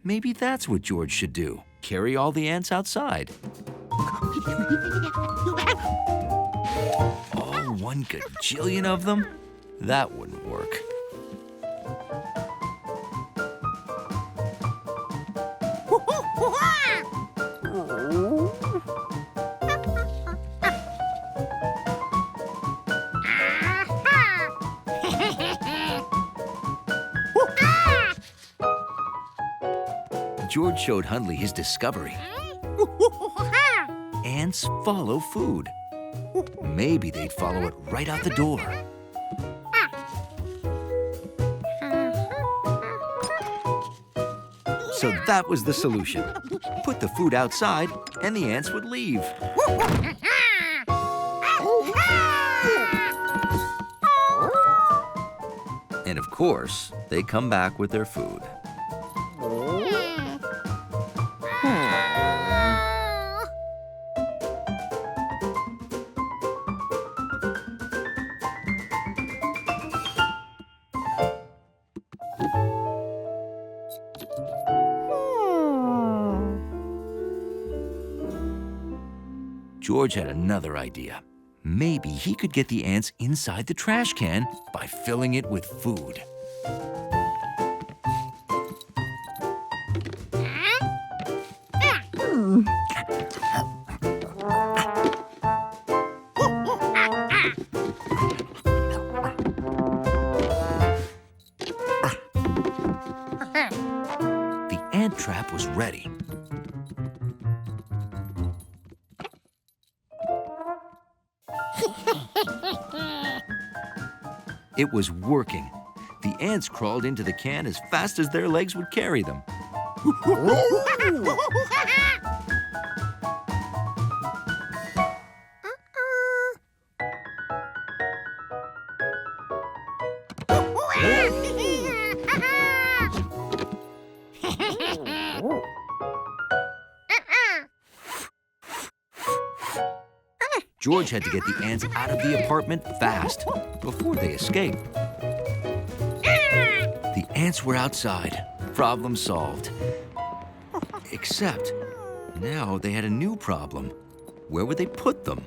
Maybe that's what George should do. Carry all the ants outside. Oh, 1 gajillion of them? That wouldn't work. George showed Hundley his discovery. Ants follow food. Maybe they'd follow it right out the door. So that was the solution. Put the food outside, and the ants would leave. And of course, they come back with their food. George had another idea. Maybe he could get the ants inside the trash can by filling it with food. The ant trap was ready. It was working. The ants crawled into the can as fast as their legs would carry them. George had to get the ants out of the apartment fast before they escaped. The ants were outside. Problem solved. Except now they had a new problem. Where would they put them?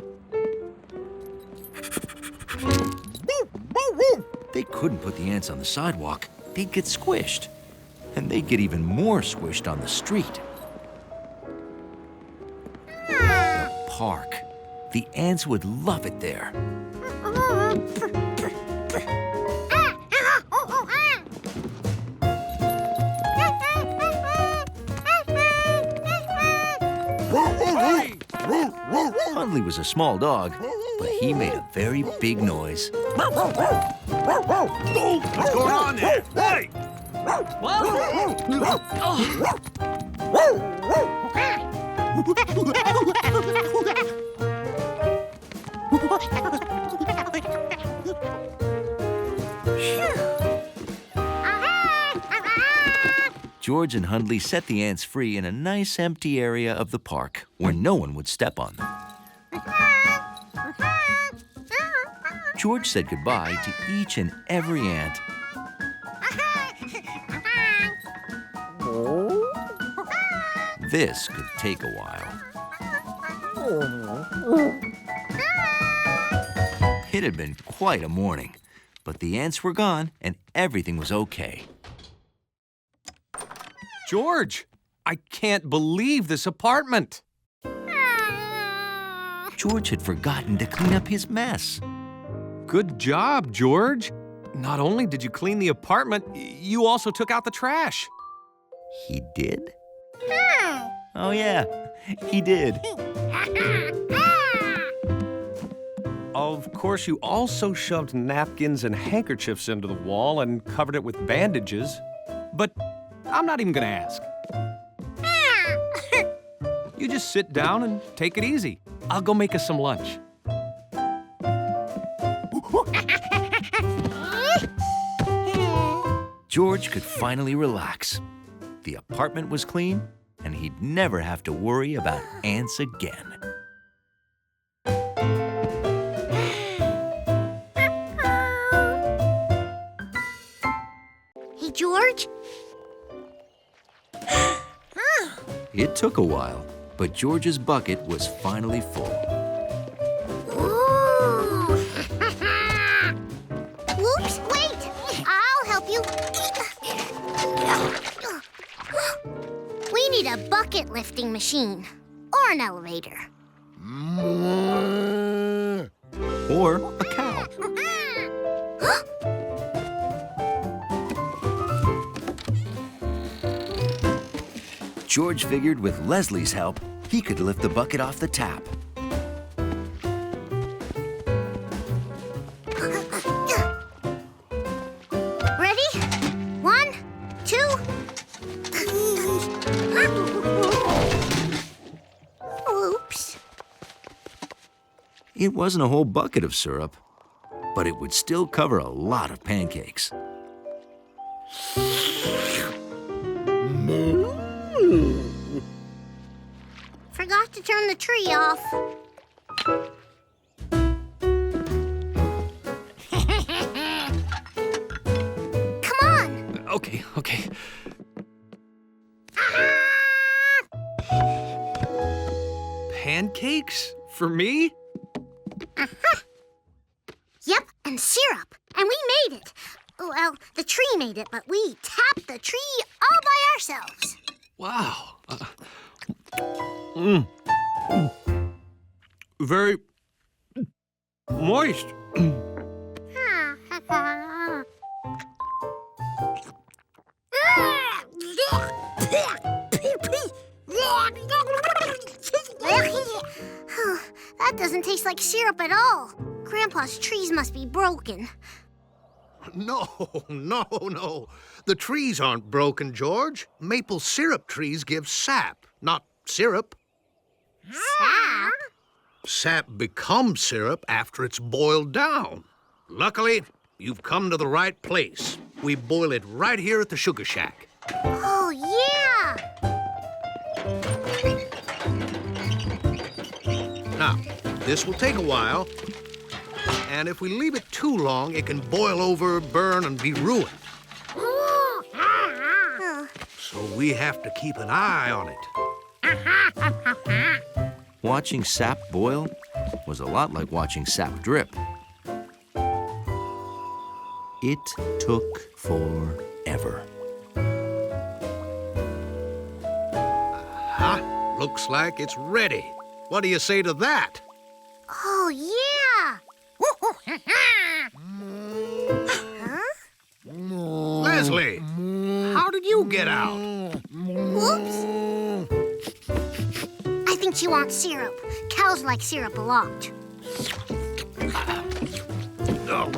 They couldn't put the ants on the sidewalk. They'd get squished. And they'd get even more squished on the street. The park. The ants would love it there. Hundley was a small dog, but he made a very big noise. What's going on there? Hey! George and Hundley set the ants free in a nice empty area of the park where no one would step on them. George said goodbye to each and every ant. This could take a while. It had been quite a morning, but the ants were gone and everything was okay. George, I can't believe this apartment. George had forgotten to clean up his mess. Good job, George. Not only did you clean the apartment, you also took out the trash. He did? Oh, yeah, he did. Of course, you also shoved napkins and handkerchiefs into the wall and covered it with bandages. But I'm not even going to ask. You just sit down and take it easy. I'll go make us some lunch. George could finally relax. The apartment was clean, and he'd never have to worry about ants again. Hey, George? It took a while, but George's bucket was finally full. Ooh. Whoops, wait! I'll help you. We need a bucket lifting machine or an elevator. Or a cow. George figured with Leslie's help, he could lift the bucket off the tap. Ready? 1, 2. Oops. It wasn't a whole bucket of syrup, but it would still cover a lot of pancakes. Forgot to turn the tree off. Come on. Okay. Pancakes? For me? Yep, and syrup. And we made it. Well, the tree made it, but we tapped the tree all by ourselves. Wow. Very moist. That doesn't taste like syrup at all. Grandpa's trees must be broken. No. The trees aren't broken, George. Maple syrup trees give sap, not syrup. Sap? Sap becomes syrup after it's boiled down. Luckily, you've come to the right place. We boil it right here at the sugar shack. Oh, yeah! Now, this will take a while, and if we leave it too long, it can boil over, burn, and be ruined. So we have to keep an eye on it. Watching sap boil was a lot like watching sap drip. It took forever. Aha, looks like it's ready. What do you say to that? Oh, yeah! Leslie, how did you get out? Whoops! I think she wants syrup. Cows like syrup a lot. Oh.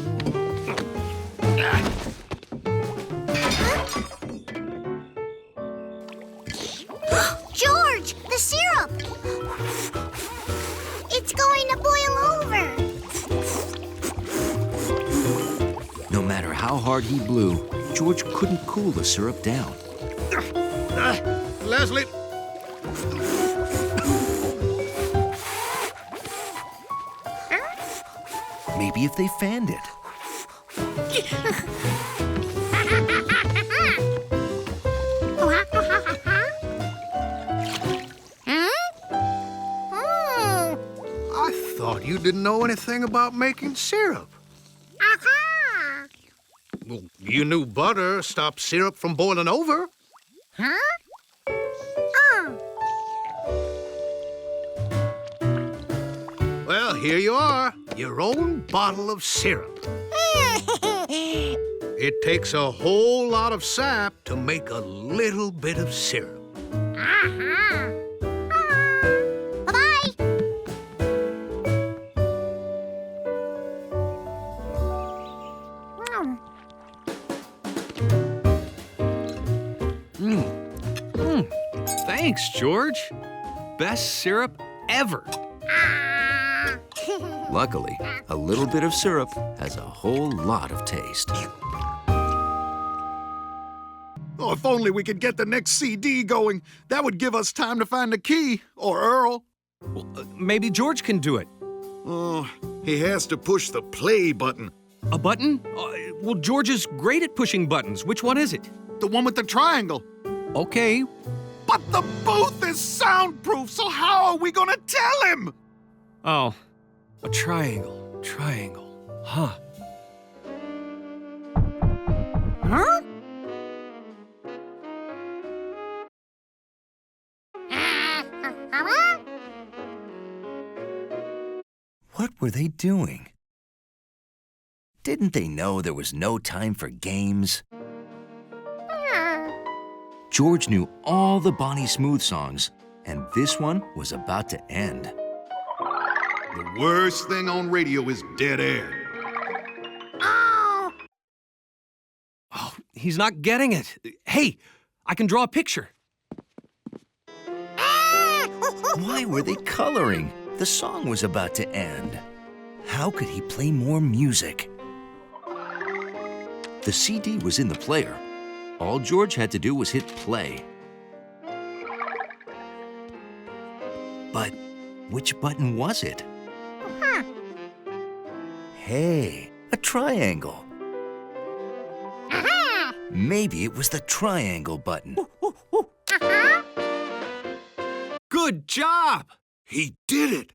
George, the syrup! It's going to boil over. No matter how hard he blew, George couldn't cool the syrup down. Leslie. Maybe if they fanned it. I thought you didn't know anything about making syrup. Well, you knew butter stops syrup from boiling over. Well, here you are, your own bottle of syrup. It takes a whole lot of sap to make a little bit of syrup. Bye-bye. Thanks, George. Best syrup ever. Luckily, a little bit of syrup has a whole lot of taste. Oh, if only we could get the next CD going. That would give us time to find the key. Or Earl. Well, maybe George can do it. Oh, he has to push the play button. A button? Well, George is great at pushing buttons. Which one is it? The one with the triangle. Okay. But the booth is soundproof, so how are we gonna tell him? Oh, a triangle. Triangle. Huh. Huh? What were they doing? Didn't they know there was no time for games? George knew all the Bonnie Smooth songs, and this one was about to end. The worst thing on radio is dead air. Oh! Oh, he's not getting it. Hey, I can draw a picture. Why were they coloring? The song was about to end. How could he play more music? The CD was in the player. All George had to do was hit play. But which button was it? Hey, a triangle. Maybe it was the triangle button. Good job! He did it.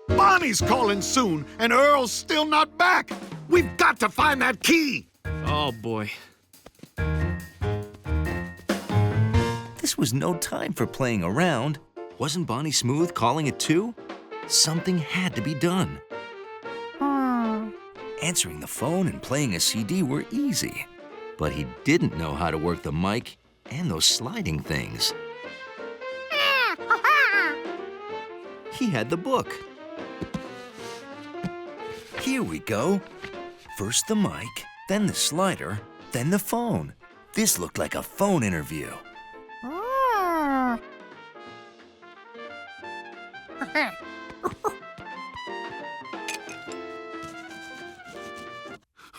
Bonnie's calling soon, and Earl's still not back. We've got to find that key. Oh, boy. This was no time for playing around. Wasn't Bonnie Smooth calling it too? Something had to be done. Answering the phone and playing a CD were easy, but he didn't know how to work the mic and those sliding things. He had the book. Here we go. First the mic, then the slider, then the phone. This looked like a phone interview.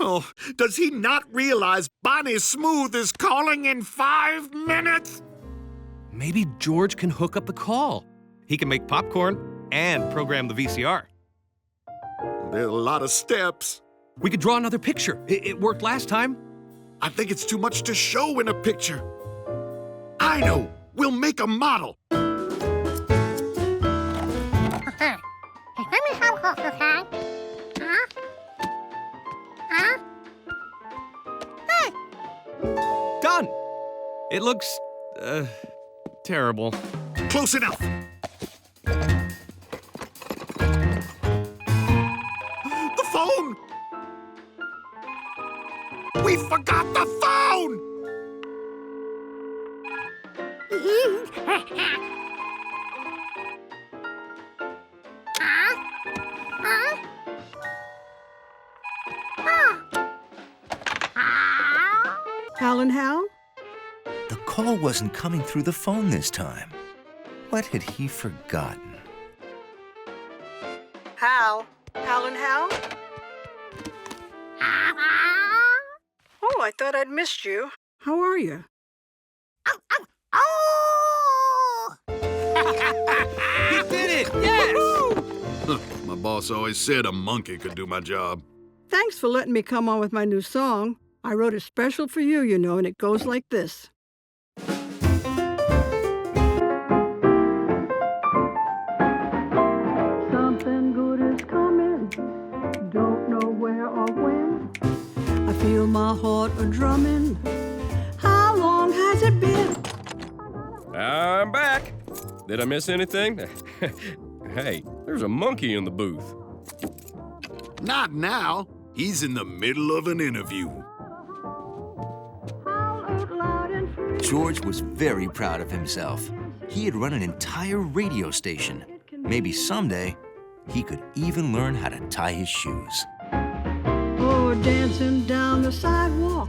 Oh, does he not realize Bonnie Smooth is calling in 5 minutes? Maybe George can hook up the call. He can make popcorn and program the VCR. There's a lot of steps. We could draw another picture. It worked last time. I think it's too much to show in a picture. I know. We'll make a model. Done. It looks, terrible. Close enough. The phone! We forgot the phone! Hal and Hal? The call wasn't coming through the phone this time. What had he forgotten? Hal? Hal and Hal? Oh, I thought I'd missed you. How are you? He did it! Yes! My boss always said a monkey could do my job. Thanks for letting me come on with my new song. I wrote it special for you, you know, and it goes like this. Something good is coming, don't know where or when. I feel my heart a-drumming. How long has it been? I'm back. Did I miss anything? Hey, there's a monkey in the booth. Not now. He's in the middle of an interview. George was very proud of himself. He had run an entire radio station. Maybe someday, he could even learn how to tie his shoes. Oh, dancing down the sidewalk,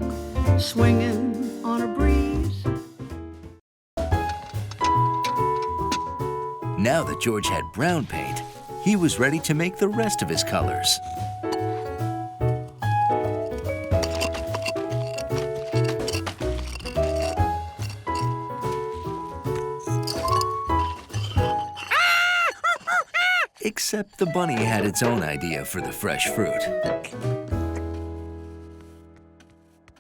swinging on a breeze. Now that George had brown paint, he was ready to make the rest of his colors. Except the bunny had its own idea for the fresh fruit.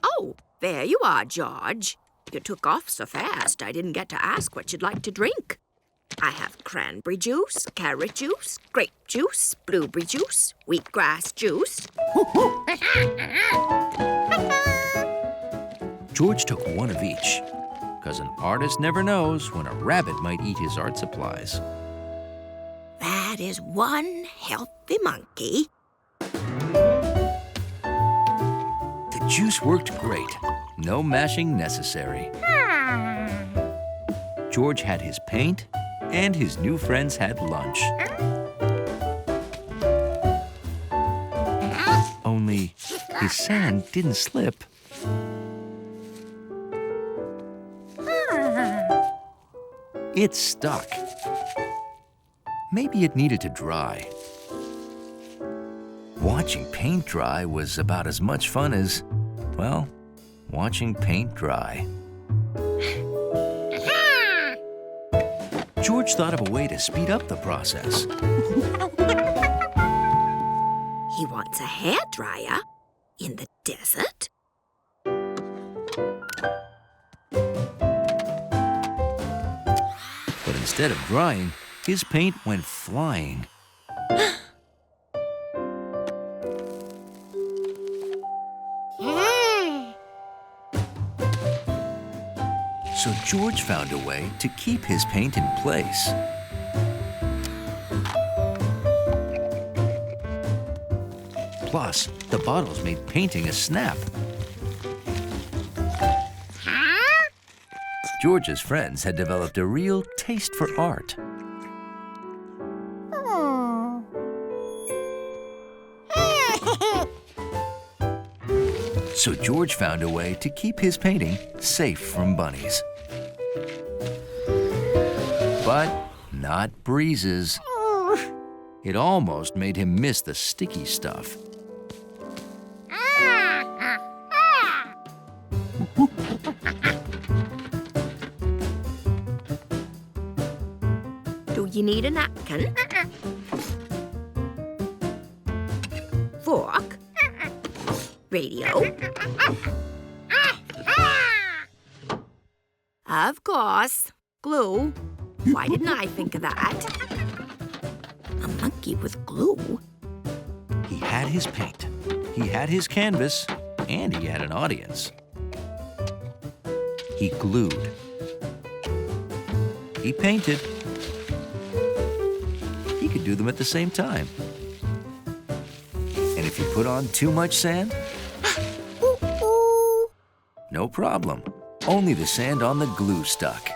Oh, there you are, George. You took off so fast, I didn't get to ask what you'd like to drink. I have cranberry juice, carrot juice, grape juice, blueberry juice, wheatgrass juice. George took one of each, because an artist never knows when a rabbit might eat his art supplies. That is one healthy monkey. The juice worked great. No mashing necessary. George had his paint, and his new friends had lunch. Only his sand didn't slip. It stuck. Maybe it needed to dry. Watching paint dry was about as much fun as, well, watching paint dry. George thought of a way to speed up the process. He wants a hairdryer in the desert. But instead of drying, his paint went flying. So George found a way to keep his paint in place. Plus, the bottles made painting a snap. George's friends had developed a real taste for art. So George found a way to keep his painting safe from bunnies. But not Breeze's. It almost made him miss the sticky stuff. Do you need a napkin? Fork? Radio? Of course. Glue. Why didn't I think of that? A monkey with glue? He had his paint, he had his canvas, and he had an audience. He glued. He painted. He could do them at the same time. And if you put on too much sand, no problem. Only the sand on the glue stuck.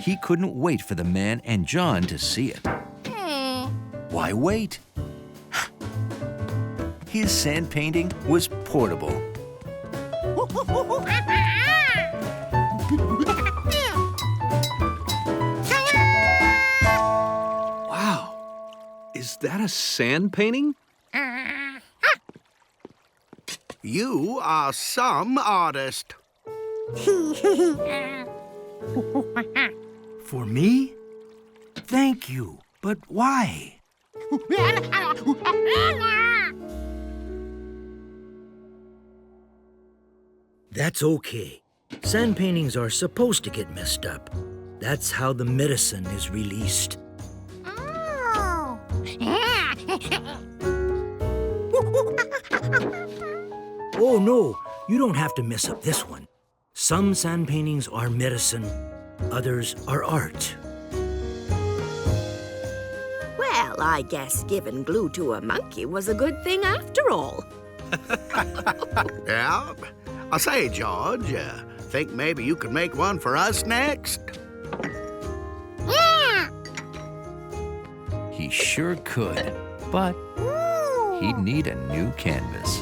He couldn't wait for the man and John to see it. Why wait? His sand painting was portable. Wow. Is that a sand painting? You are some artist. For me? Thank you, but why? That's okay. Sand paintings are supposed to get messed up. That's how the medicine is released. Oh no, you don't have to mess up this one. Some sand paintings are medicine, others are art. Well, I guess giving glue to a monkey was a good thing after all. Yeah? I say, George, think maybe you could make one for us next? He sure could, but he'd need a new canvas.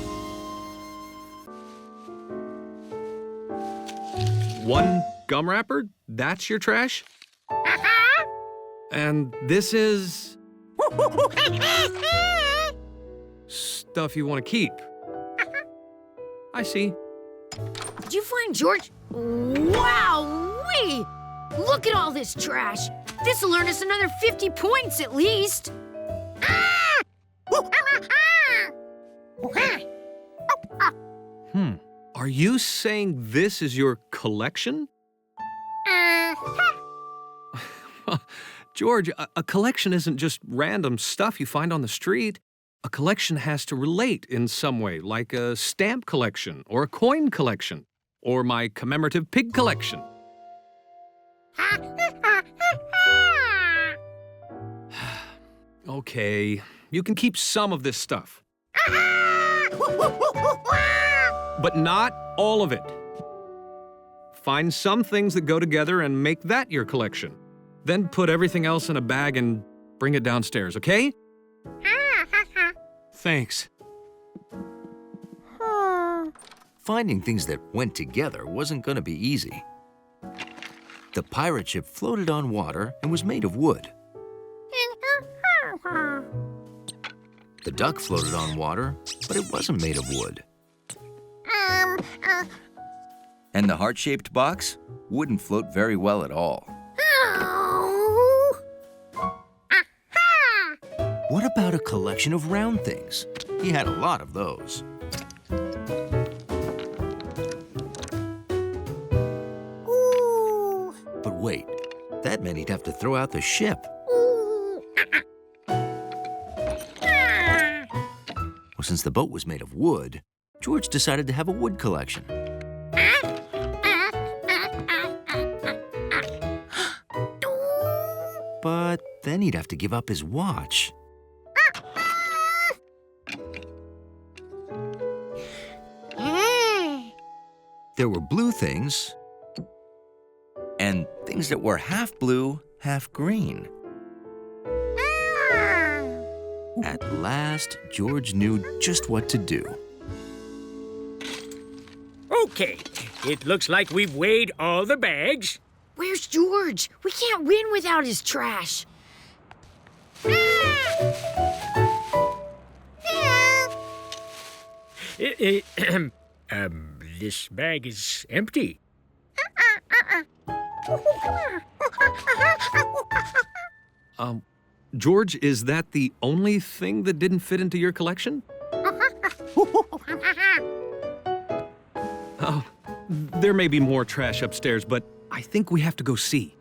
One gum wrapper? That's your trash? And this is... stuff you want to keep. I see. Did you find George? Wow-wee! Look at all this trash. This'll earn us another 50 points at least. Are Are you saying this is your collection? George, a collection isn't just random stuff you find on the street. A collection has to relate in some way, like a stamp collection or a coin collection or my commemorative pig collection. Okay, you can keep some of this stuff. But not all of it. Find some things that go together and make that your collection. Then put everything else in a bag and bring it downstairs, okay? Thanks. Finding things that went together wasn't going to be easy. The pirate ship floated on water and was made of wood. The duck floated on water, but it wasn't made of wood. And the heart-shaped box wouldn't float very well at all. What about a collection of round things? He had a lot of those. But wait, that meant he'd have to throw out the ship. Well, since the boat was made of wood, George decided to have a wood collection. But then he'd have to give up his watch. There were blue things and things that were half blue, half green. At last, George knew just what to do. Okay, it looks like we've weighed all the bags. Where's George? We can't win without his trash. This bag is empty. George, is that the only thing that didn't fit into your collection? Oh, there may be more trash upstairs, but I think we have to go see.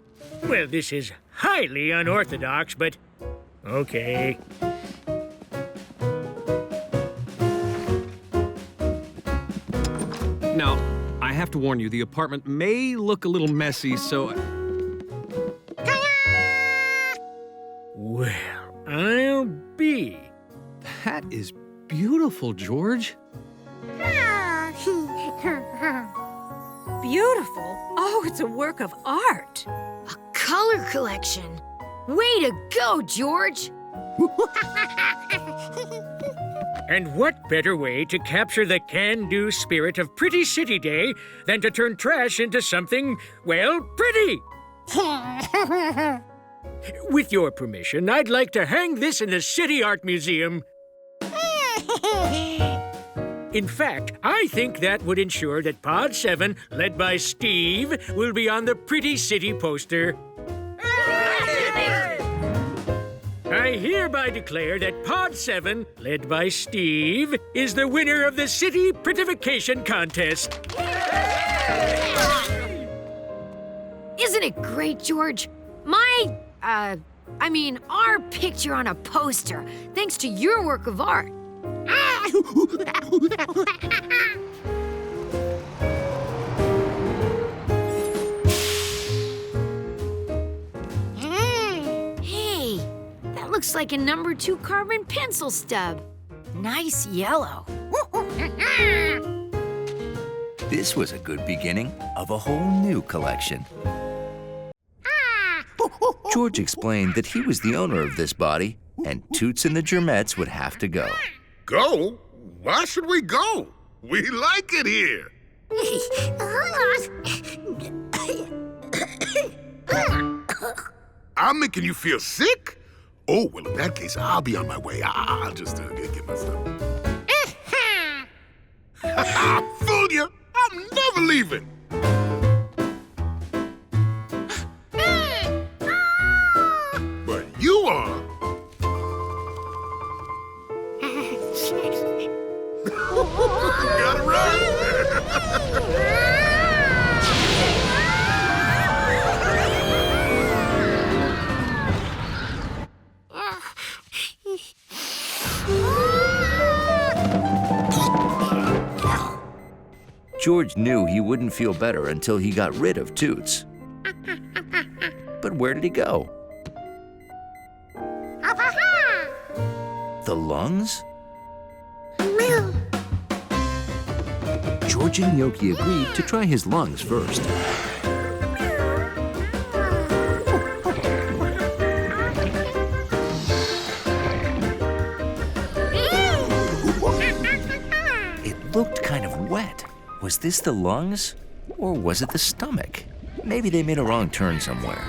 Well, this is highly unorthodox, but okay. Now, I have to warn you, the apartment may look a little messy, so... Well, I'll be. That is beautiful, George. Beautiful? Oh, it's a work of art. A color collection. Way to go, George. And what better way to capture the can-do spirit of Pretty City Day than to turn trash into something, well, pretty? With your permission, I'd like to hang this in the City Art Museum. In fact, I think that would ensure that Pod 7, led by Steve, will be on the Pretty City poster. I hereby declare that Pod 7, led by Steve, is the winner of the City Prettification Contest. Isn't it great, George? Our picture on a poster, thanks to your work of art. Hey, that looks like a number 2 carbon pencil stub. Nice yellow. This was a good beginning of a whole new collection. George explained that he was the owner of this body, and Toots and the Germettes would have to go. Go? Why should we go? We like it here. I'm making you feel sick? Oh, well, in that case, I'll be on my way. I'll just get my stuff. Fooled you! I'm never leaving. But you are. Gotta run. George knew he wouldn't feel better until he got rid of Toots. But where did he go? The lungs? George and Yoki agreed to try his lungs first. It looked kind of wet. Was this the lungs? Or was it the stomach? Maybe they made a wrong turn somewhere.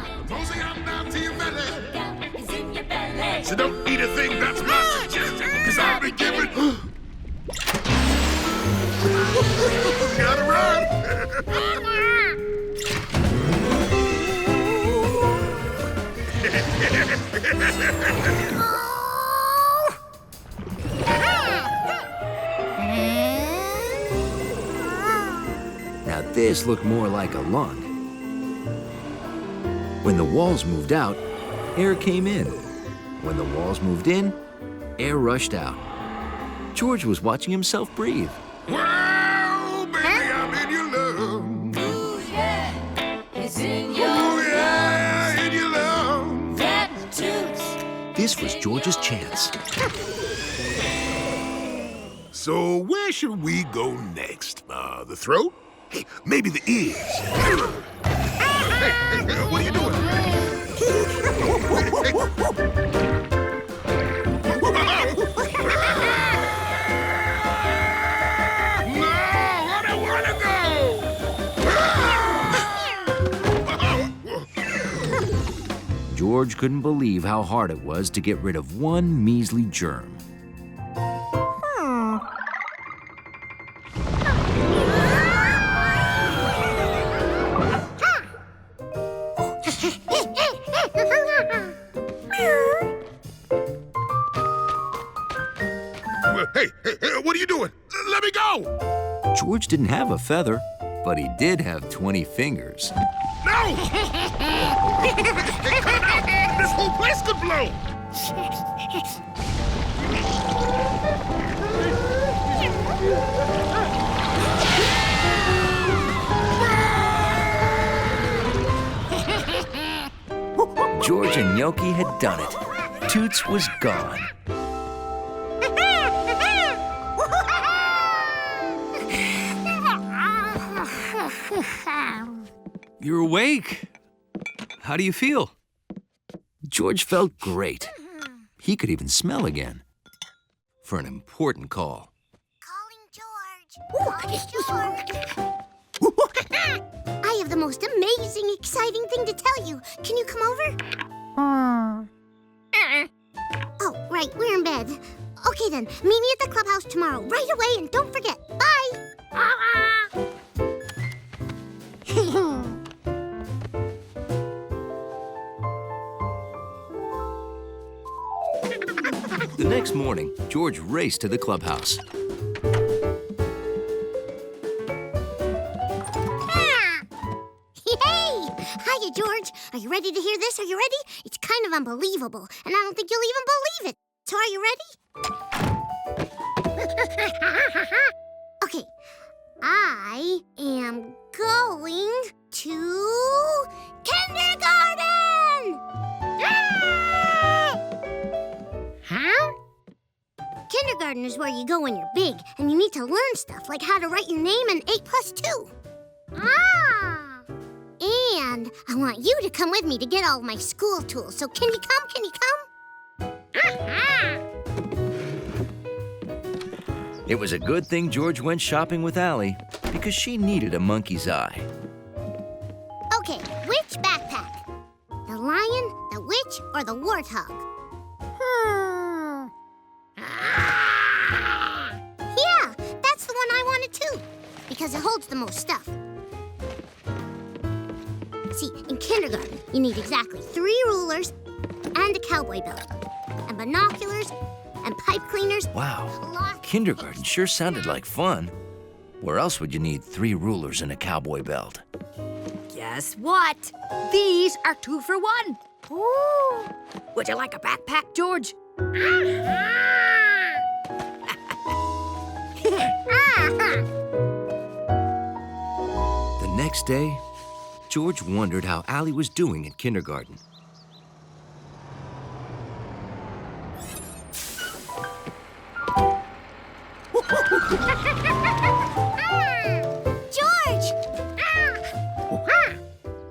So don't eat a thing, that's my suggestion, because I'll be giving... Gotta run! Now this looked more like a lung. When the walls moved out, air came in. When the walls moved in, air rushed out. George was watching himself breathe. Well, baby, I'm in your love. Ooh, yeah, it's in your love. Ooh, yeah, in your love. That Toots. This was George's chance. So where should we go next? The throat? Hey, maybe the ears. Hey, what are you doing? George couldn't believe how hard it was to get rid of one measly germ. Hey, what are you doing? Let me go! George didn't have a feather, but he did have 20 fingers. No! Hey, cut it out! This whole place could blow! George and Yoki had done it. Toots was gone. You're awake. How do you feel? George felt great. He could even smell again. For an important call. Calling George. George. I have the most amazing, exciting thing to tell you. Can you come over? Oh, right, we're in bed. Okay then, meet me at the clubhouse tomorrow, right away, and don't forget. Bye! The next morning, George raced to the clubhouse. Hey! Hiya, George. Are you ready to hear this? Are you ready? It's kind of unbelievable, and I don't think you'll even believe it. So are you ready? Okay. I am going to kindergarten! Huh? Kindergarten is where you go when you're big, and you need to learn stuff like how to write your name and 8 plus 2. Ah! And I want you to come with me to get all of my school tools. So can you come? Can you come? It was a good thing George went shopping with Allie, because she needed a monkey's eye. Okay, which backpack? The lion, the witch, or the warthog? Yeah, that's the one I wanted too, because it holds the most stuff. See, in kindergarten, you need exactly 3 rulers and a cowboy belt, and binoculars, and pipe cleaners. Wow, kindergarten sure sounded like fun. Where else would you need 3 rulers and a cowboy belt? Guess what? These are 2 for 1. Ooh. Would you like a backpack, George? next day, George wondered how Allie was doing at kindergarten. George!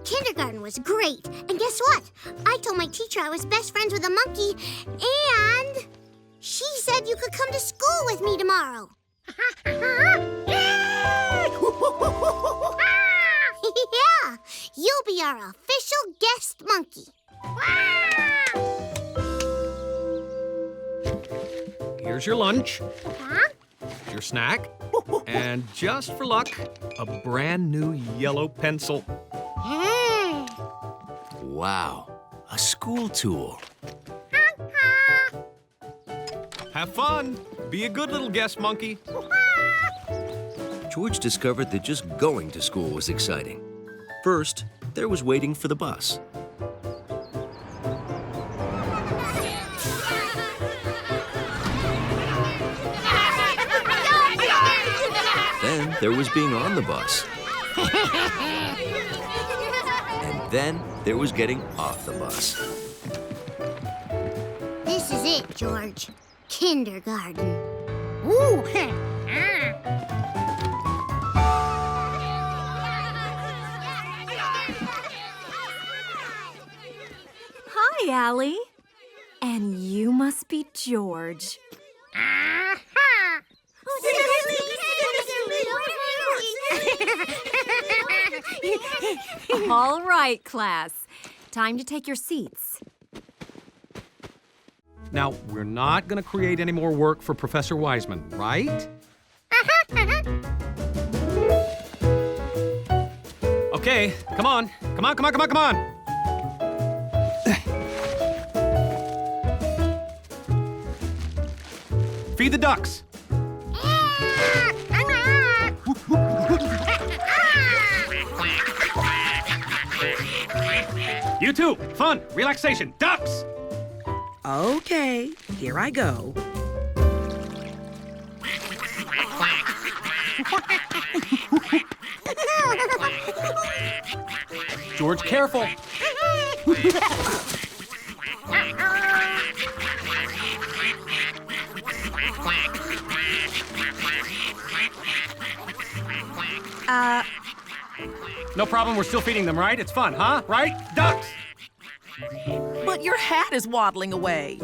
Kindergarten was great. And guess what? I told my teacher I was best friends with a monkey, and she said you could come to school with me tomorrow. Yeah, you'll be our official guest monkey. Here's your lunch, your snack, and just for luck, a brand new yellow pencil. Wow, a school tool. Have fun. Be a good little guest monkey. George discovered that just going to school was exciting. First, there was waiting for the bus. Then there was being on the bus. And then there was getting off the bus. This is it, George. Kindergarten. Ooh! Hi, Allie. And you must be George. All right, class. Time to take your seats. Now, we're not going to create any more work for Professor Wiseman, right? Okay, come on. Come on, come on, come on, come on. Feed the ducks. You too. Fun, relaxation, ducks. Okay, here I go. George, careful. No problem, we're still feeding them, right? It's fun, huh? Right? Ducks! But your hat is waddling away.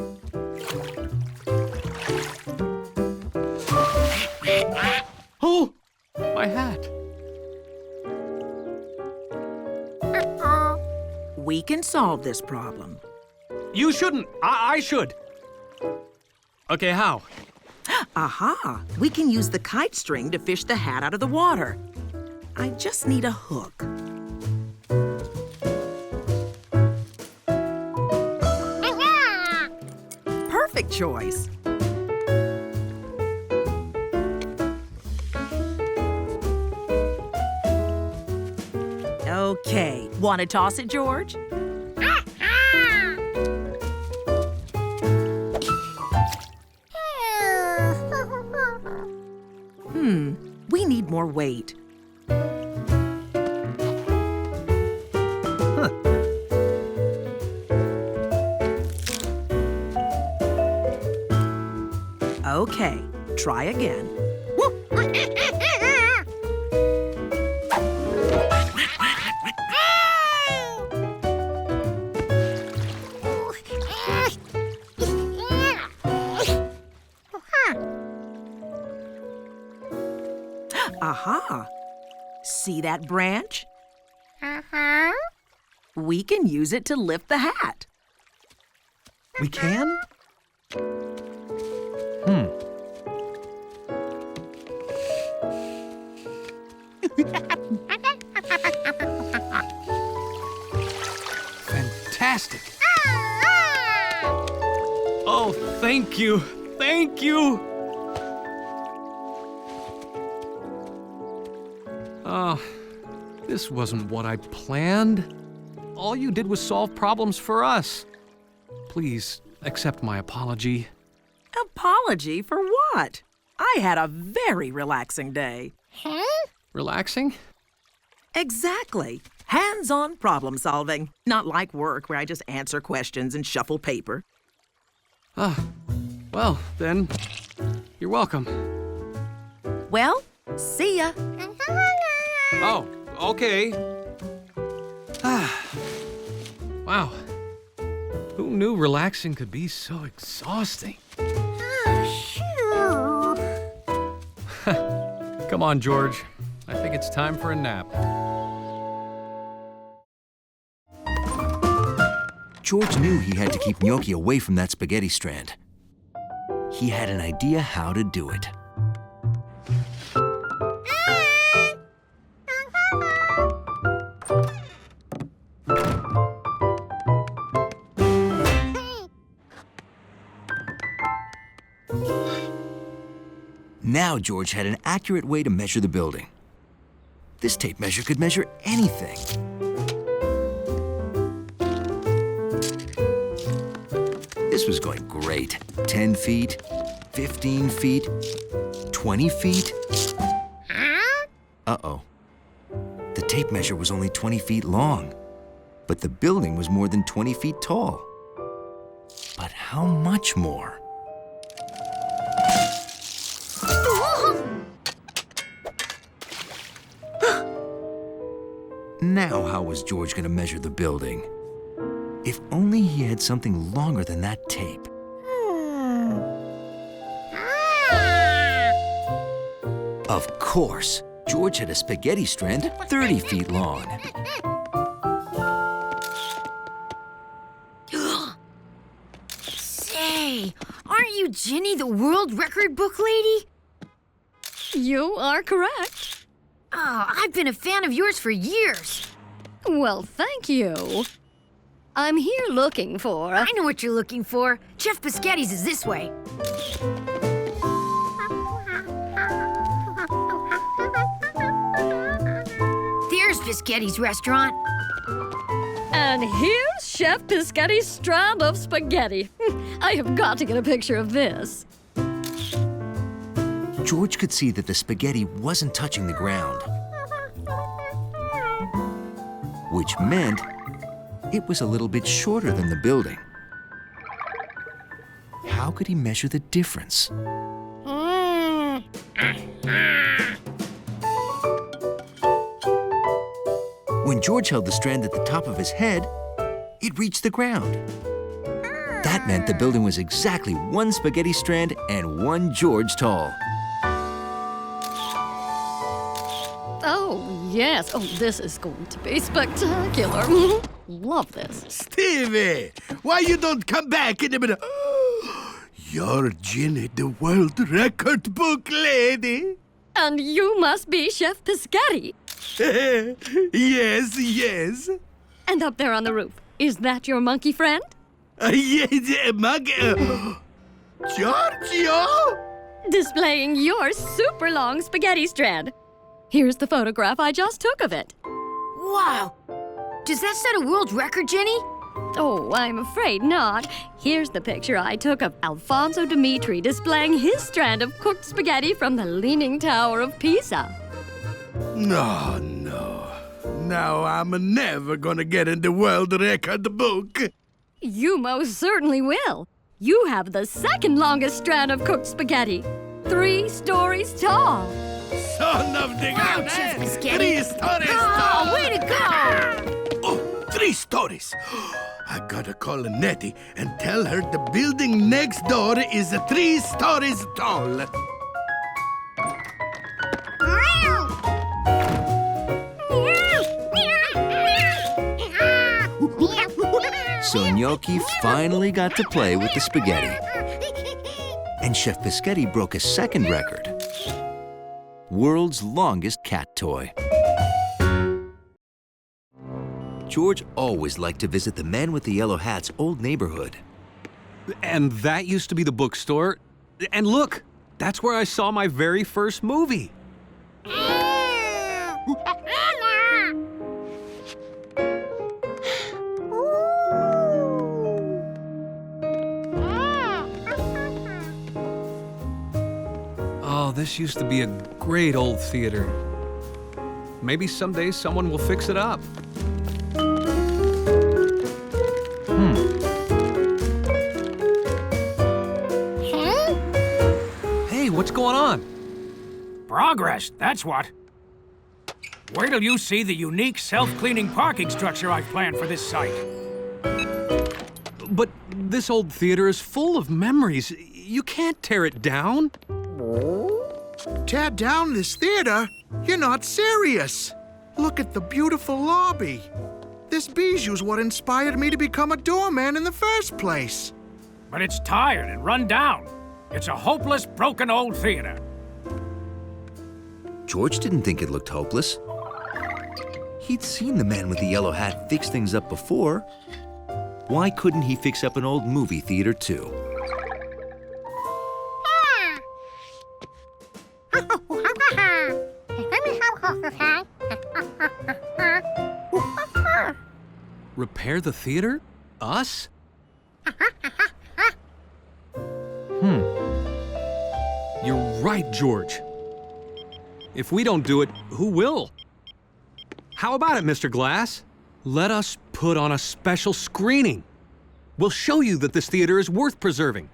Oh, my hat. We can solve this problem. You shouldn't. I should. Okay, how? Aha! We can use the kite string to fish the hat out of the water. I just need a hook. Perfect choice. Okay, want to toss it, George? We need more weight. Okay, try again. Aha! See that branch? We can use it to lift the hat. We can? Fantastic. Oh, thank you. Thank you. Oh, this wasn't what I planned. All you did was solve problems for us. Please accept my apology. Apology for what? I had a very relaxing day. Huh? Relaxing? Exactly. Hands-on problem solving. Not like work where I just answer questions and shuffle paper. Well, then, you're welcome. Well, see ya. Oh, okay. Wow. Who knew relaxing could be so exhausting? Come on, George. I think it's time for a nap. George knew he had to keep Gnocchi away from that spaghetti strand. He had an idea how to do it. Now George had an accurate way to measure the building. This tape measure could measure anything. This was going great. 10 feet, 15 feet, 20 feet. Uh-oh. The tape measure was only 20 feet long, but the building was more than 20 feet tall. But how much more? Now, how was George going to measure the building? If only he had something longer than that tape. Of course, George had a spaghetti strand 30 feet long. Say, aren't you Ginny, the world record book lady? You are correct. Oh, I've been a fan of yours for years. Well, thank you. I'm here looking for... I know what you're looking for. Chef Biscotti's is this way. There's Biscotti's restaurant. And here's Chef Biscotti's strand of spaghetti. I have got to get a picture of this. George could see that the spaghetti wasn't touching the ground, which meant it was a little bit shorter than the building. How could he measure the difference? When George held the strand at the top of his head, it reached the ground. That meant the building was exactly one spaghetti strand and one George tall. Oh, yes. Oh, this is going to be spectacular. Love this. Stevie, why you don't come back in a minute? You're Ginny, the world record book lady. And you must be Chef Biscotti. Yes, yes. And up there on the roof, is that your monkey friend? Yes, monkey. Giorgio? Displaying your super long spaghetti strand. Here's the photograph I just took of it. Wow. Does that set a world record, Jenny? Oh, I'm afraid not. Here's the picture I took of Alfonso Dimitri displaying his strand of cooked spaghetti from the Leaning Tower of Pisa. No. Now I'm never gonna get in the world record book. You most certainly will. You have the second longest strand of cooked spaghetti. 3 stories tall. Son of the gun! Chef Biscotti. 3 stories Oh, tall! way to go! Oh, 3 stories! I gotta call Nettie and tell her the building next door is 3 stories tall. So Gnocchi finally got to play with the spaghetti. And Chef Biscotti broke a second record. World's longest cat toy. George always liked to visit the Man with the Yellow Hat's old neighborhood. And that used to be the bookstore. And look, that's where I saw my very first movie. Oh, this used to be a great old theater. Maybe someday someone will fix it up. Hey, what's going on? Progress, that's what. Wait till you see the unique self-cleaning parking structure I've planned for this site. But this old theater is full of memories. You can't tear it down. Tear down this theater? You're not serious. Look at the beautiful lobby. This bijou's what inspired me to become a doorman in the first place. But it's tired and run down. It's a hopeless, broken old theater. George didn't think it looked hopeless. He'd seen the man with the yellow hat fix things up before. Why couldn't he fix up an old movie theater too? Repair the theater? Us? You're right, George. If we don't do it, who will? How about it, Mr. Glass? Let us put on a special screening. We'll show you that this theater is worth preserving.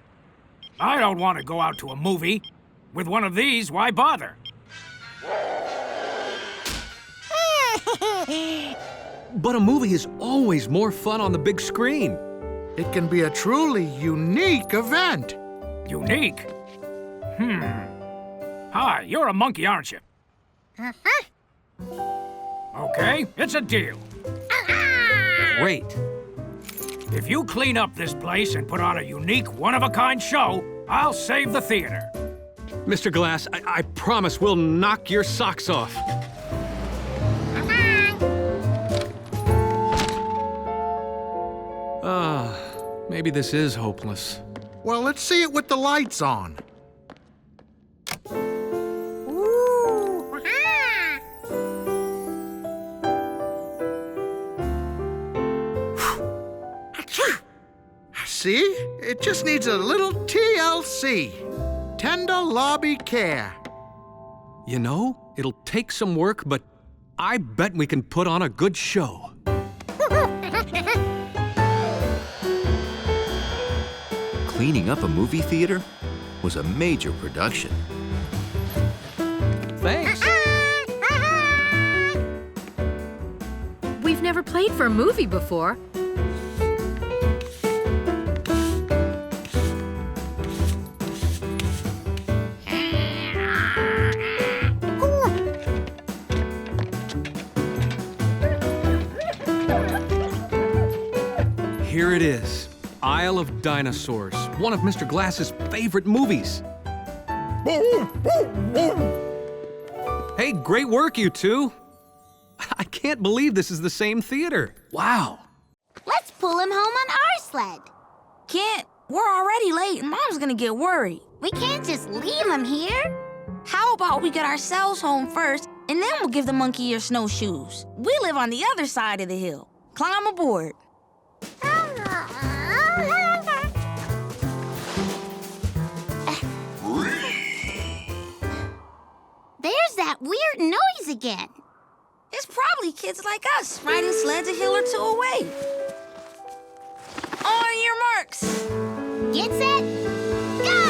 I don't want to go out to a movie. With one of these, why bother? But a movie is always more fun on the big screen. It can be a truly unique event. Unique? Hi, you're a monkey, aren't you? Okay, it's a deal. Great. If you clean up this place and put on a unique, one-of-a-kind show, I'll save the theater. Mr. Glass, I promise we'll knock your socks off. Maybe this is hopeless. Well, let's see it with the lights on. See? It just needs a little TLC. Tender lobby care. You know, it'll take some work, but I bet we can put on a good show. Cleaning up a movie theater was a major production. Thanks. We've never played for a movie before. Here it is, Isle of Dinosaurs, one of Mr. Glass's favorite movies. Hey, great work, you two. I can't believe this is the same theater. Wow. Let's pull him home on our sled. Can't. We're already late and Mom's gonna get worried. We can't just leave him here. How about we get ourselves home first and then we'll give the monkey your snowshoes? We live on the other side of the hill. Climb aboard. There's that weird noise again. It's probably kids like us riding sleds a hill or two away. On your marks. Get set, go!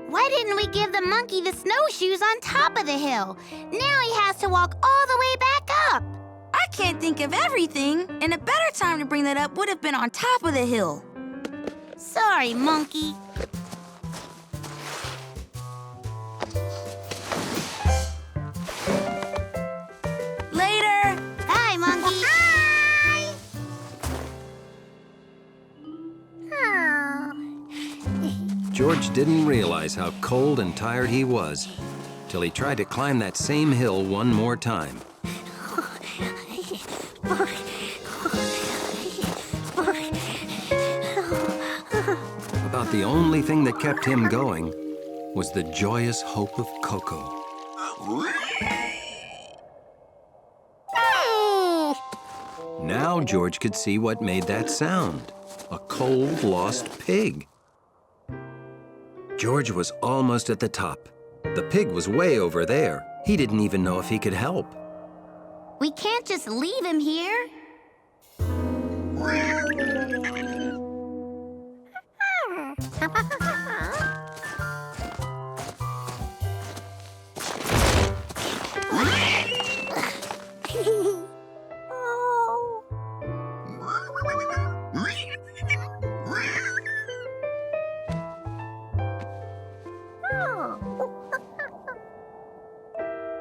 Why didn't we give the monkey the snowshoes on top of the hill? Now he has to walk all the way back up. I can't think of everything, and a better time to bring that up would have been on top of the hill. Sorry, monkey. Later. Bye, monkey. Bye. George didn't realize how cold and tired he was till he tried to climb that same hill one more time. About the only thing that kept him going was the joyous hope of Coco. Now George could see what made that sound. a cold, lost pig. George was almost at the top. The pig was way over there. He didn't even know if he could help. We can't just leave him here.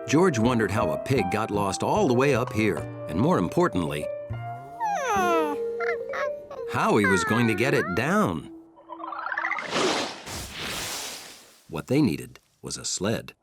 George wondered how a pig got lost all the way up here, and more importantly, how he was going to get it down. What they needed was a sled.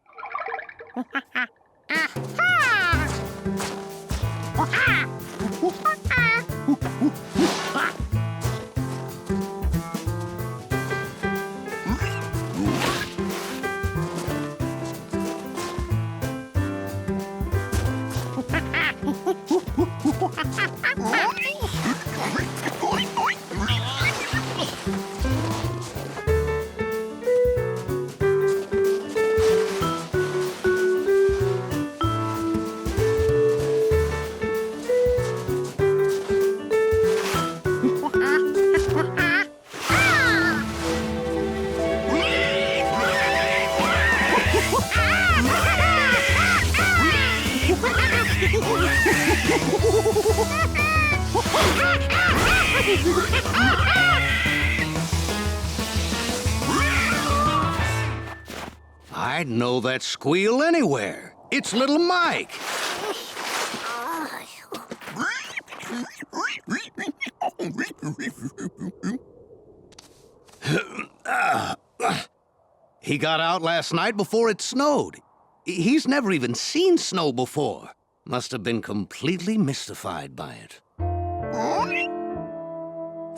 I'd know that squeal anywhere. It's little Mike. He got out last night before it snowed. He's never even seen snow before. Must have been completely mystified by it.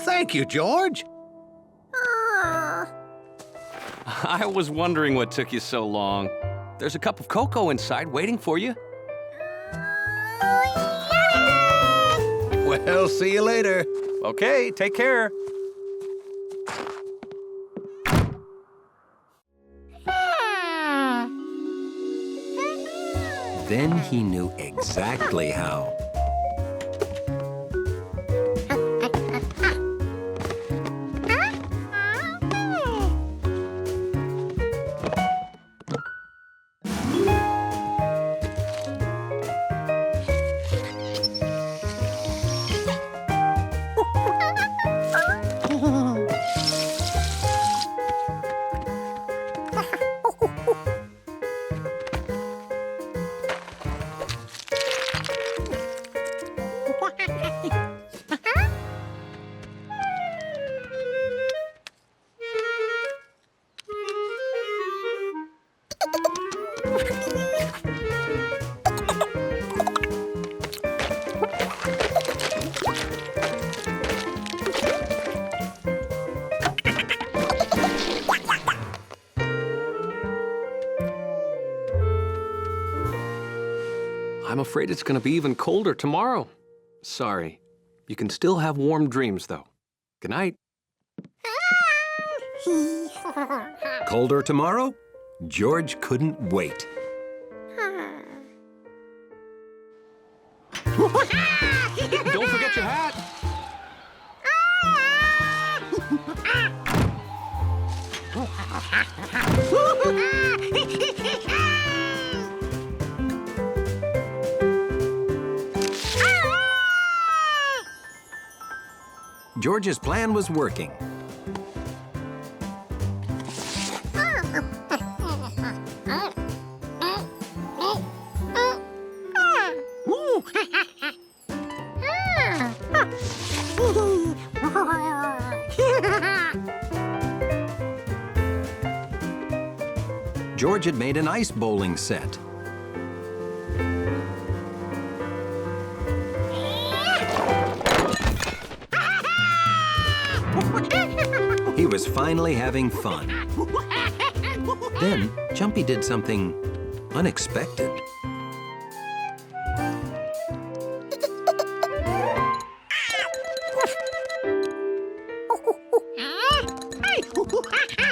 Thank you, George. I was wondering what took you so long. There's a cup of cocoa inside waiting for you. Well, see you later. Okay, take care. Then he knew exactly how. I'm afraid it's going to be even colder tomorrow. Sorry. You can still have warm dreams, though. Good night. Colder tomorrow? George couldn't wait. Don't forget your hat. George's plan was working. George had made an ice bowling set. He was finally having fun. Then, Jumpy did something unexpected.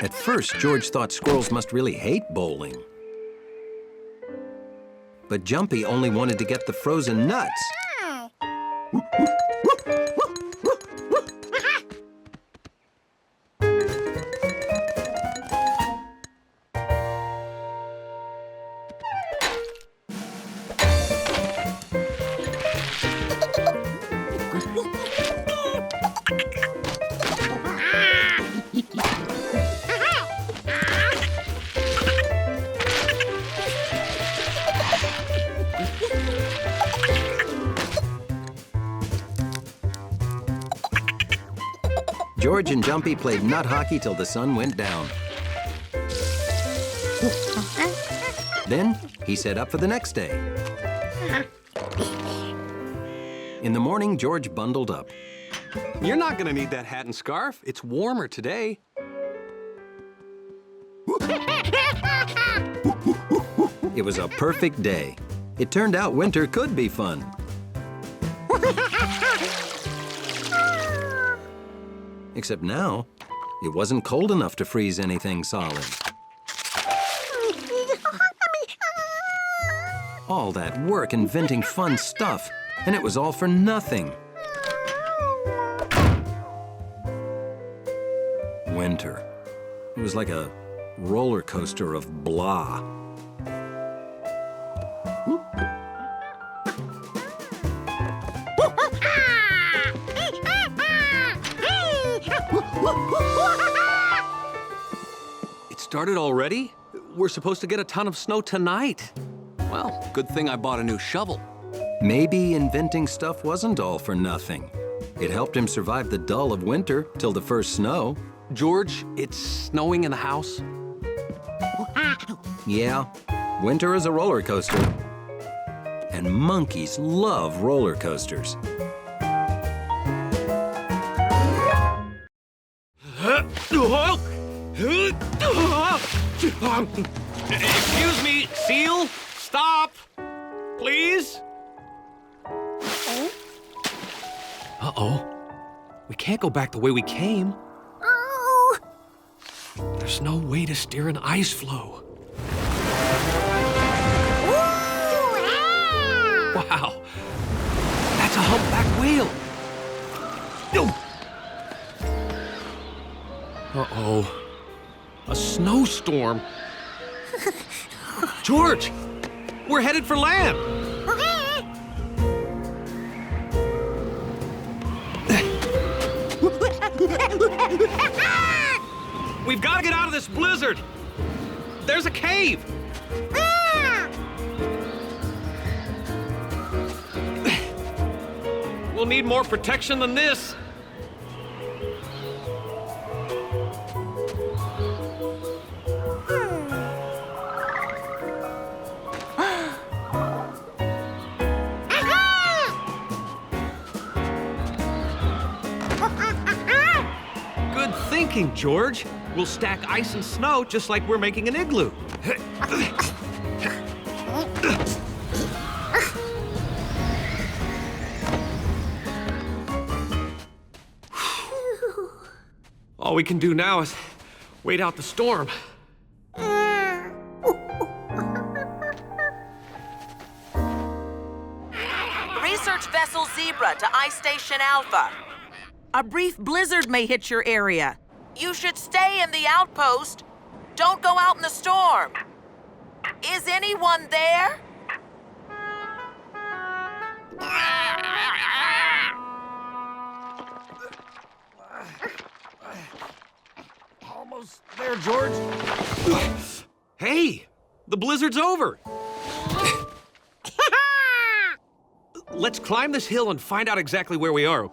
At first, George thought squirrels must really hate bowling. But Jumpy only wanted to get the frozen nuts. George and Jumpy played nut hockey till the sun went down. Then he set up for the next day. In the morning, George bundled up. You're not gonna need that hat and scarf. It's warmer today. It was a perfect day. It turned out winter could be fun. Except now, it wasn't cold enough to freeze anything solid. All that work inventing fun stuff, and it was all for nothing. Winter. It was like a roller coaster of blah. It started already? We're supposed to get a ton of snow tonight. Well, good thing I bought a new shovel. Maybe inventing stuff wasn't all for nothing. It helped him survive the dull of winter till the first snow. George, it's snowing in the house. Yeah, winter is a roller coaster. And monkeys love roller coasters. Excuse me, Seal, stop, please. Uh-oh. We can't go back the way we came. Oh! There's no way to steer an ice floe. Wow, that's a humpback whale. Uh-oh, a snowstorm. George, we're headed for land. We've got to get out of this blizzard. There's a cave. We'll need more protection than this. Good thinking, George. We'll stack ice and snow just like we're making an igloo. All we can do now is wait out the storm. Research vessel Zebra to Ice Station Alpha. A brief blizzard may hit your area. You should stay in the outpost. Don't go out in the storm. Is anyone there? Almost there, George. Hey, the blizzard's over. Let's climb this hill and find out exactly where we are.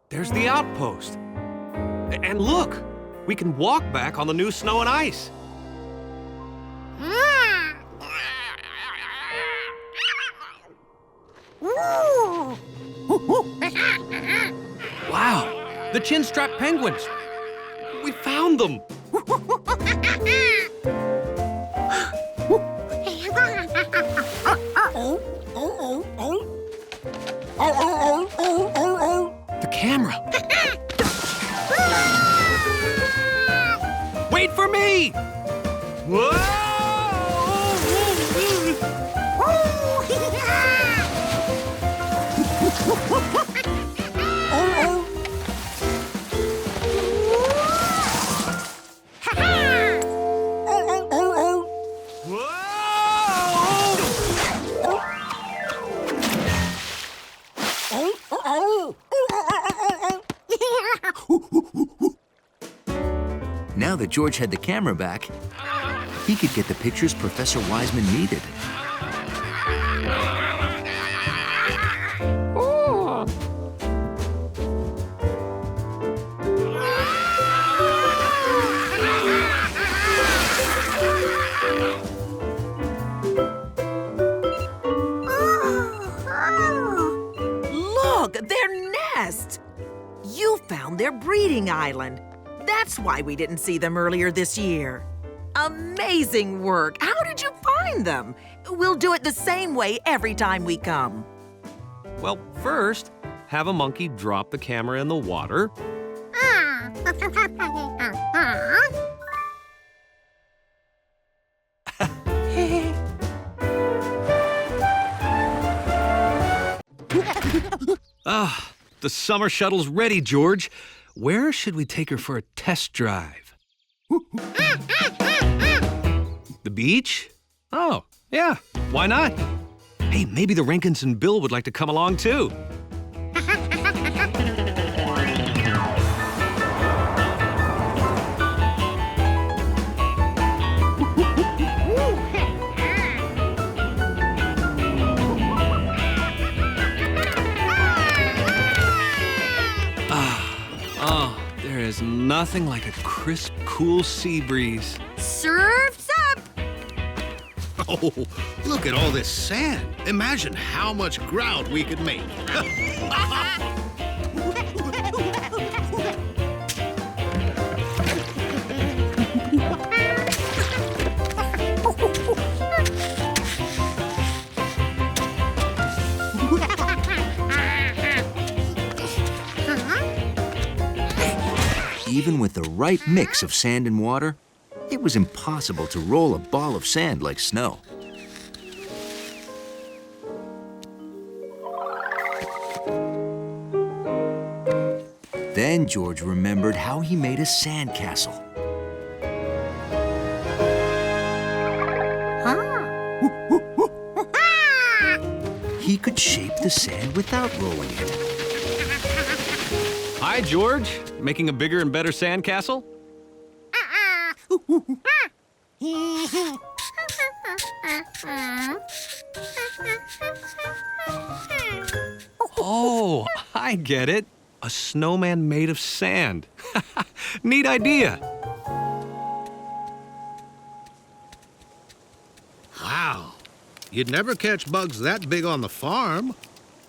There's the outpost. And look, we can walk back on the new snow and ice. The chin-strap penguins. We found them. The camera. Wait for me! Whoa! Now that George had the camera back, he could get the pictures Professor Wiseman needed. Look, their nest! You found their breeding island. That's why we didn't see them earlier this year. Amazing work. How did you find them? We'll do it the same way every time we come. Well, first, have a monkey drop the camera in the water. Ah, the summer shuttle's ready, George. Where should we take her for a test drive? The beach? Oh, yeah, why not? Hey, maybe the Rankins and Bill would like to come along too. There is nothing like a crisp, cool sea breeze. Surf's up! Oh, look at all this sand. Imagine how much grout we could make. Even with the right mix of sand and water, it was impossible to roll a ball of sand like snow. Then George remembered how he made a sand castle. He could shape the sand without rolling it. Hi, George. Making a bigger and better sandcastle? Oh, I get it. A snowman made of sand. Neat idea. Wow. You'd never catch bugs that big on the farm.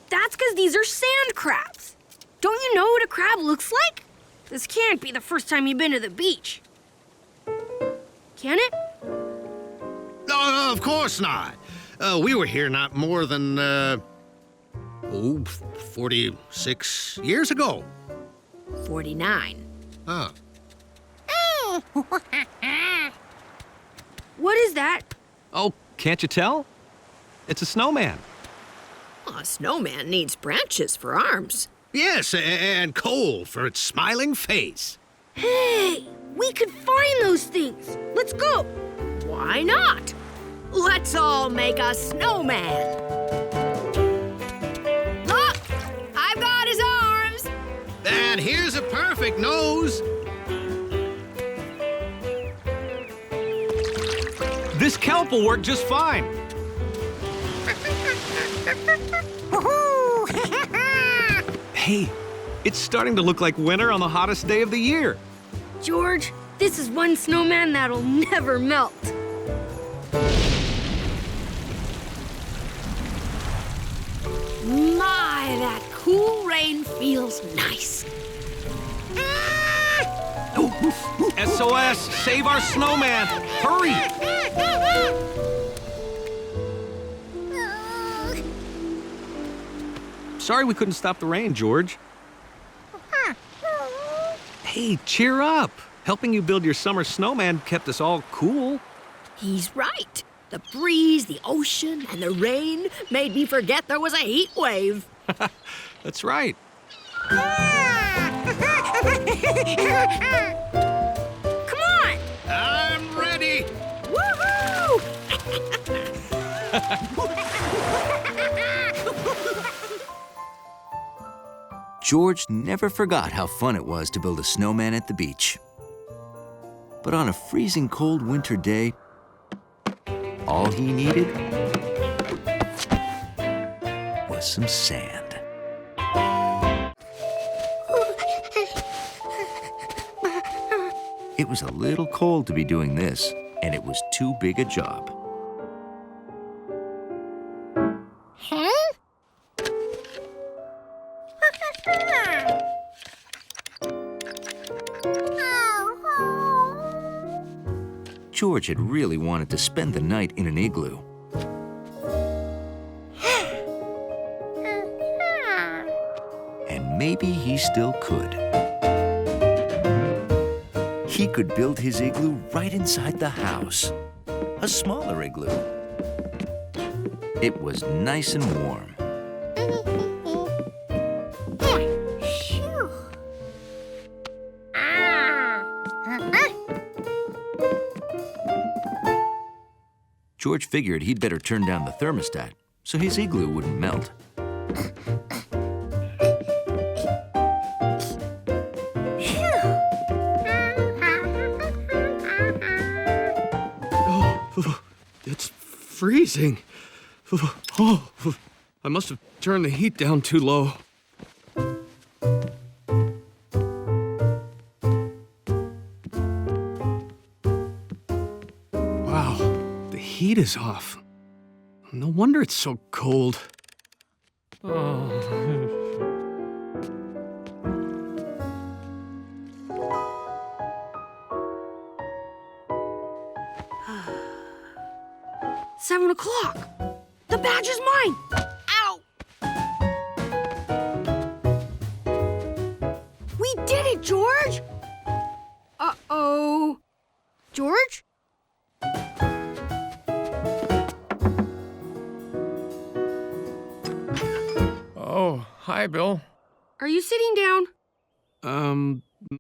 That's because these are sand crabs. Don't you know what a crab looks like? This can't be the first time you've been to the beach. Can it? No, of course not. We were here not more than, 46 years ago. 49. Huh. What is that? Oh, can't you tell? It's a snowman. A snowman needs branches for arms. Yes, and coal for its smiling face. Hey, we could find those things. Let's go. Why not? Let's all make a snowman. Look, I've got his arms. And here's a perfect nose. This kelp will work just fine. Hey, it's starting to look like winter on the hottest day of the year. George, this is one snowman that'll never melt. My, that cool rain feels nice. SOS! Save our snowman! Hurry! Sorry we couldn't stop the rain, George. Hey, cheer up. Helping you build your summer snowman kept us all cool. He's right. The breeze, the ocean, and the rain made me forget there was a heat wave. That's right. Come on! I'm ready. Woohoo! George never forgot how fun it was to build a snowman at the beach. But on a freezing cold winter day, all he needed was some sand. It was a little cold to be doing this, and it was too big a job. George had really wanted to spend the night in an igloo. And maybe he still could. He could build his igloo right inside the house. A smaller igloo. It was nice and warm. George figured he'd better turn down the thermostat so his igloo wouldn't melt. Oh, it's freezing. Oh, I must have turned the heat down too low. Wow, the heat is off. No wonder it's so cold. Oh. Seven o'clock. The badge is mine. Ow! We did it, George. Uh-oh. George? Oh, hi, Bill. Are you sitting down?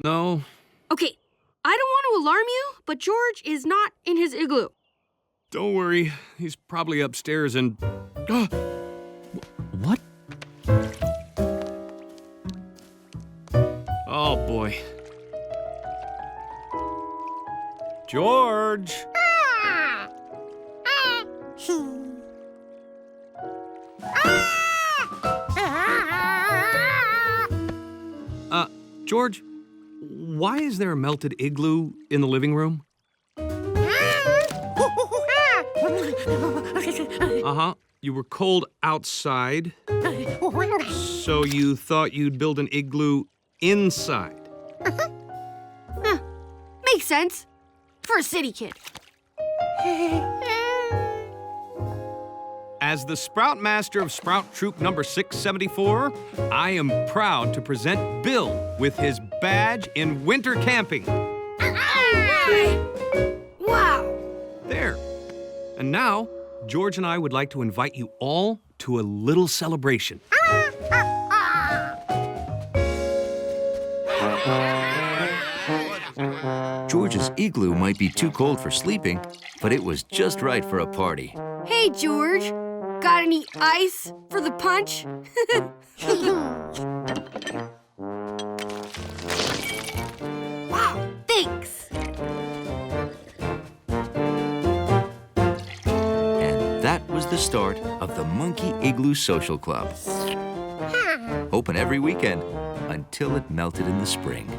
No. Okay, I don't want to alarm you, but George is not in his igloo. Don't worry. He's probably upstairs and... What? Oh, boy. George! George, why is there a melted igloo in the living room? Uh-huh. You were cold outside, so you thought you'd build an igloo inside. Makes sense. For a city kid. As the Sprout Master of Sprout Troop number 674, I am proud to present Bill with his badge in winter camping. Wow! There. And now, George and I would like to invite you all to a little celebration. George's igloo might be too cold for sleeping, but it was just right for a party. Hey, George. Got any ice for the punch? Wow, thanks. And that was the start of the Monkey Igloo Social Club. Open every weekend until it melted in the spring.